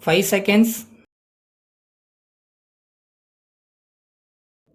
5 seconds.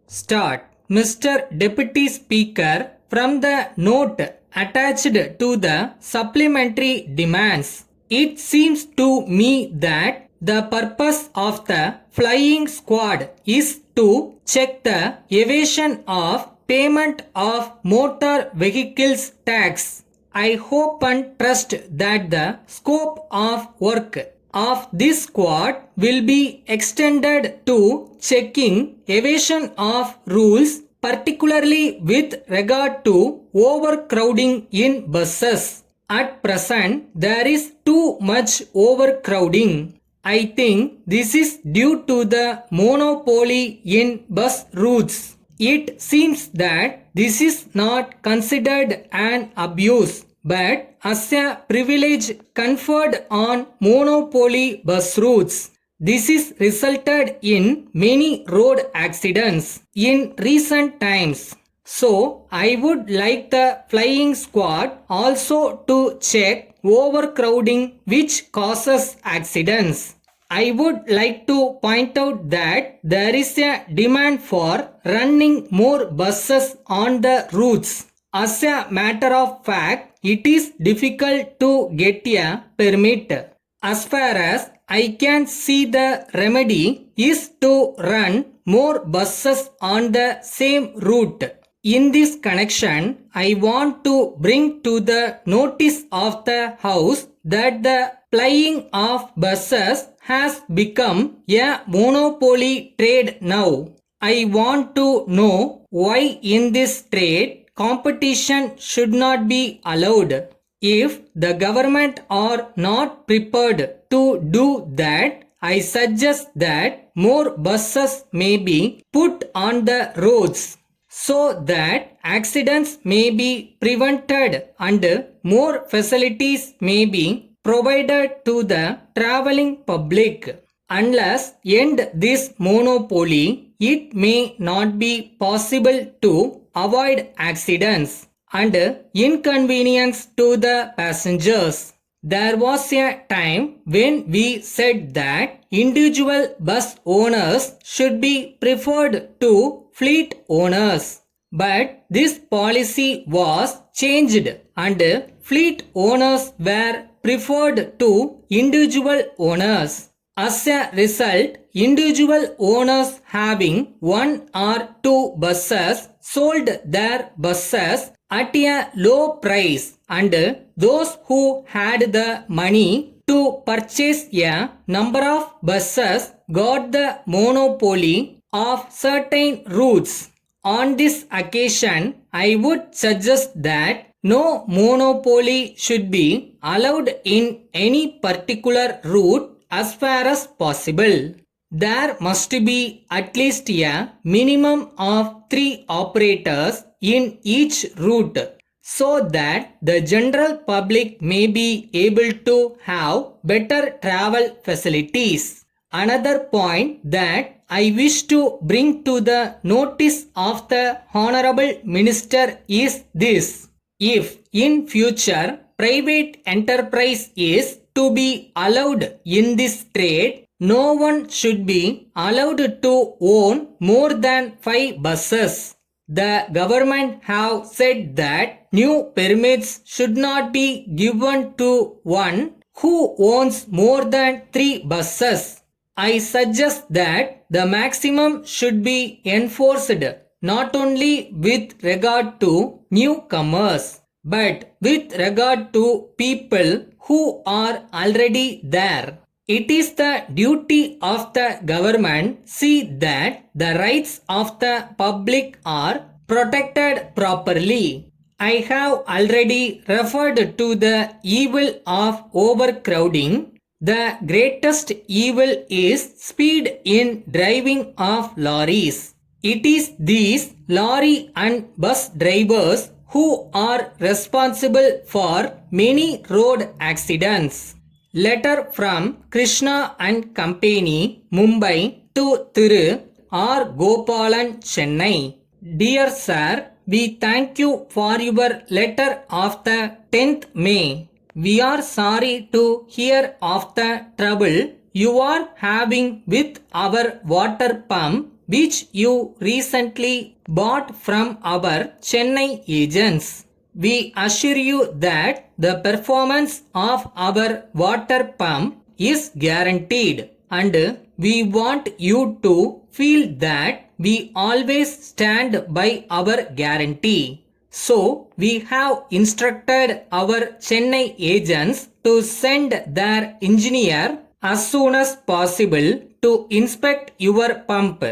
Start. Mr. Deputy Speaker, from the note attached to the supplementary demands, it seems to me that the purpose of the flying squad is to check the evasion of payment of motor vehicles tax. I hope and trust that the scope of work of this squad will be extended to checking evasion of rules, particularly with regard to overcrowding in buses. At present, there is too much overcrowding. I think this is due to the monopoly in bus routes. It seems that this is not considered an abuse, but as a privilege conferred on monopoly bus routes. This is resulted in many road accidents in recent times. So, I would like the flying squad also to check overcrowding which causes accidents. I would like to point out that there is a demand for running more buses on the routes. As a matter of fact, it is difficult to get a permit. As far as I can see, the remedy is to run more buses on the same route. In this connection, I want to bring to the notice of the House that the plying of buses has become a monopoly trade now. I want to know why in this trade competition should not be allowed. If the government are not prepared to do that, I suggest that more buses may be put on the roads so that accidents may be prevented and more facilities may be provided to the traveling public. Unless end this monopoly, it may not be possible to avoid accidents and inconvenience to the passengers. There was a time when we said that individual bus owners should be preferred to fleet owners. But this policy was changed and fleet owners were preferred to individual owners. As a result, individual owners having one or two buses sold their buses at a low price, and those who had the money to purchase a number of buses got the monopoly of certain routes. On this occasion, I would suggest that no monopoly should be allowed in any particular route as far as possible. There must be at least a minimum of 3 operators in each route so that the general public may be able to have better travel facilities. Another point that I wish to bring to the notice of the Honorable Minister is this. If in future private enterprise is to be allowed in this trade, no one should be allowed to own more than 5 buses. The government have said that new permits should not be given to one who owns more than 3 buses. I suggest that the maximum should be enforced not only with regard to newcomers but with regard to people who are already there. It is the duty of the government see that the rights of the public are protected properly. I have already referred to the evil of overcrowding. The greatest evil is speed in driving of lorries. It is these lorry and bus drivers who are responsible for many road accidents. Letter from Krishna and Company, Mumbai to Thiru R. Gopalan, Chennai. Dear Sir, we thank you for your letter of the 10th May. We are sorry to hear of the trouble you are having with our water pump which you recently bought from our Chennai agents. We assure you that the performance of our water pump is guaranteed and we want you to feel that we always stand by our guarantee. So, we have instructed our Chennai agents to send their engineer as soon as possible to inspect your pump,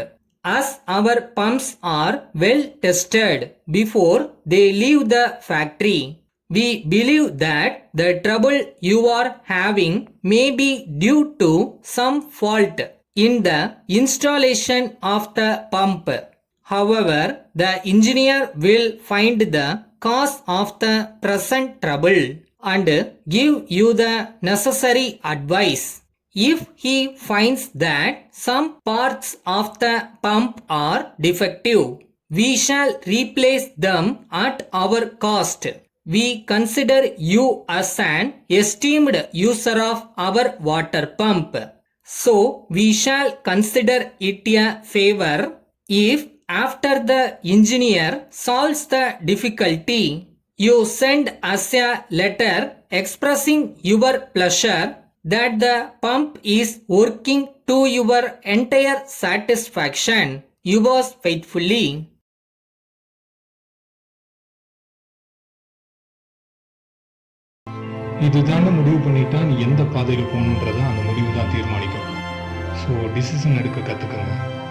as our pumps are well tested before they leave the factory. We believe that the trouble you are having may be due to some fault in the installation of the pump. However, the engineer will find the cause of the present trouble and give you the necessary advice. If he finds that some parts of the pump are defective, we shall replace them at our cost. We consider you as an esteemed user of our water pump. So, we shall consider it a favor if after the engineer solves the difficulty, you send us a letter expressing your pleasure that the pump is working to your entire satisfaction. Yours faithfully. இதுதான முடிவு பண்ணிட்டா நீ எந்த பாதையில் போகணுன்றத அந்த முடிவு தான் தீர்மானிக்கும். ஸோ டிசிஷன் எடுக்க கற்றுக்கங்க.